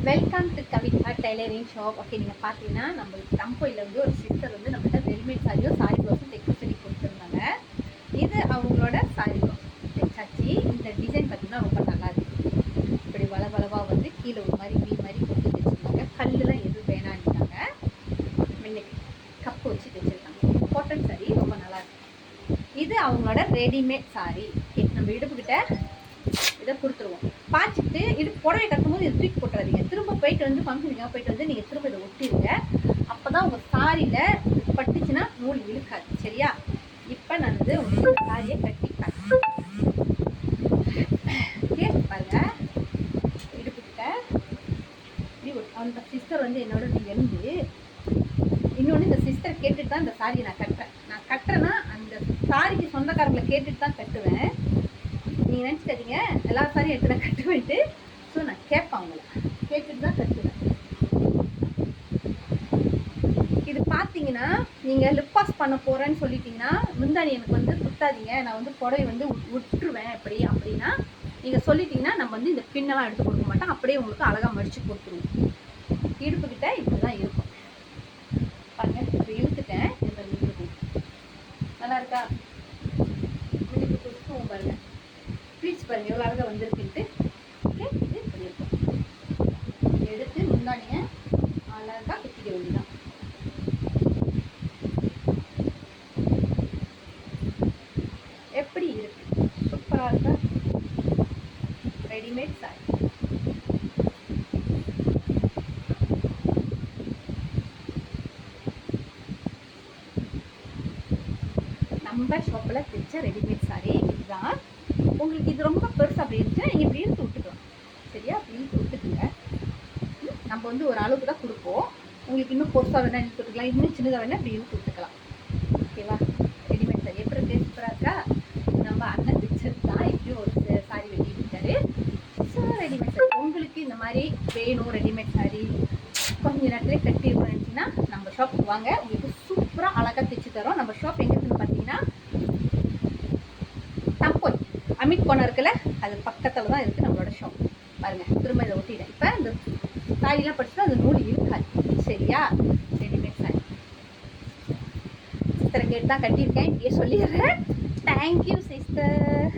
Welcome to Kavitha tailoring shop. Okay, நீங்கள் பார்த்தீங்கன்னா நம்மளுக்கு டம்போயில் வந்து ஒரு சிஸ்டர் வந்து நம்மகிட்ட ரெடிமேட் சாரியோ சாரி ப்ளவுஸும் தைக்க சொல்லி கொடுத்துருந்தாங்க. இது அவங்களோட சாரி ப்ளவுஸ் தைச்சாச்சு. இந்த டிசைன் பார்த்தீங்கன்னா ரொம்ப நல்லா இருக்குது. இப்படி வளவளவாக வந்து கீழே ஒரு மாதிரி வீ மாதிரி கொடுத்து தைச்சிருந்தாங்க. கல்லுலாம் எதுவும் வேணான்ட்டாங்க. இன்னைக்கு கப்பு வச்சு தைச்சிருக்காங்க. காட்டன் சாரி ரொம்ப நல்லா இருக்கு. இது அவங்களோட ரெடிமேட் சாரி. நம்ம இடுப்புக்கிட்ட இதை கொடுத்துருவோம். பாய்ச்சிட்டு இது புடவை கட்டும்போது இதை தூக்கி போட்டுறாதீங்க. திரும்ப போயிட்டு வந்து ஃபங்க்ஷனுக்காக போயிட்டு வந்து நீங்கள் திரும்ப இதை ஒட்டிடுங்க. அப்போ தான் உங்கள் சாரியில் பட்டுச்சுன்னா நூல் இழுக்காது. சரியா? இப்போ நான் வந்து உங்களுக்கு சாரியை கட்டி கேட்டு பாருங்க. இடுப்புக்கிட்ட அந்த சிஸ்டர் வந்து என்னோட எழுந்து இன்னொன்று இந்த சிஸ்டர் கேட்டுட்டு தான் இந்த சாரியை நான் கட்டுறேன்னா அந்த சாரிக்கு சொந்தக்காரங்களை கேட்டுட்டு தான் கட்டுவேன். நீங்கள் நினச்சிக்காதீங்க எல்லா சாரியும் எடுத்து நான் கட்டுவேன்ட்டு. ஸோ நான் கேட்பேன், அவங்கள கேட்டுட்டு தான் கட்டுவேன். இது பார்த்தீங்கன்னா நீங்கள் லிப் பாஸ் பண்ண போகிறேன்னு சொல்லிட்டீங்கன்னா முந்தானி எனக்கு வந்து குத்தாதீங்க, நான் வந்து புடவை வந்து விட்டுருவேன் எப்படி அப்படின்னா நீங்கள் சொல்லிட்டீங்கன்னா நம்ம வந்து இந்த பின்னெல்லாம் எடுத்து கொடுக்க மாட்டோம். அப்படியே உங்களுக்கு அழகாக மடித்து கொடுத்துருவோம். இடுப்புக்கிட்ட இப்படி தான் இருக்கும் பாருங்க. இப்போ இழுத்துட்டேன். நல்லா இருக்கா? இடுப்பு கொடுத்தும் பாருங்க. பீச் பாருங்க எவ்வளோ அழகாக வந்திருக்குன்ட்டு. ஓகே, இது இப்படி இருக்கும். எடுத்து முந்தானியை அழகாக குத்திக்க வேண்டியதான். எப்படி இருக்கு? சூப்பராக இருக்கா? Readymade sorry. நம்ம ஷாப்பில் தைச்ச ரெடிமேட் சாரி இதுதான். உங்களுக்கு இது ரொம்ப பெருசு அப்படி இருந்துச்சுன்னா நீங்கள் இப்படி இழுத்து விட்டுக்கலாம். சரியா? அப்படி இழுத்து விட்டுக்குங்க. நம்ம வந்து ஒரு அளவுக்கு தான் கொடுப்போம். உங்களுக்கு இன்னும் பெருசாக வேணால் இழுத்து விட்டுக்கலாம், இன்னும் சின்னதாக வேணால் இப்படி இழுத்து விட்டுக்கலாம். ஓகேவா? ரெடிமேட் சாரி எப்படி இருக்கு? சூப்பராக இருக்கா? நம்ம அண்ணன் தைச்சது தான் இப்படியும் ஒரு சாரி வெட்டி இருக்காரு. ஸோ ரெடிமேட் சாரி உங்களுக்கு இந்த மாதிரி வேணும், ரெடிமேட் சாரி கொஞ்ச நேரத்துலேயே கட்டி இருக்கணும்னு நினச்சிங்கன்னா நம்ம ஷாப்புக்கு வாங்க. உங்களுக்கு சூப்பராக அழகாக தைச்சி தரோம். நம்ம ஷாப் எங்கே இருக்குன்னு பார்த்தீங்கன்னா டம்போய் அமிட் கோணம் இருக்குல்ல, அது பக்கத்தில் தான் இருக்குது நம்மளோட ஷாப். பாருங்கள், திரும்ப இதை ஒட்டிட்டேன். இப்போ இந்த சாரியெல்லாம் படிச்சுட்டு அந்த நூல் இருக்காது. சரியா? ரெடிமேட் சாரி சிஸ்டரை கேட்டு தான் கட்டியிருக்கேன். இப்படியே சொல்லிடுறேன். Thank you sister.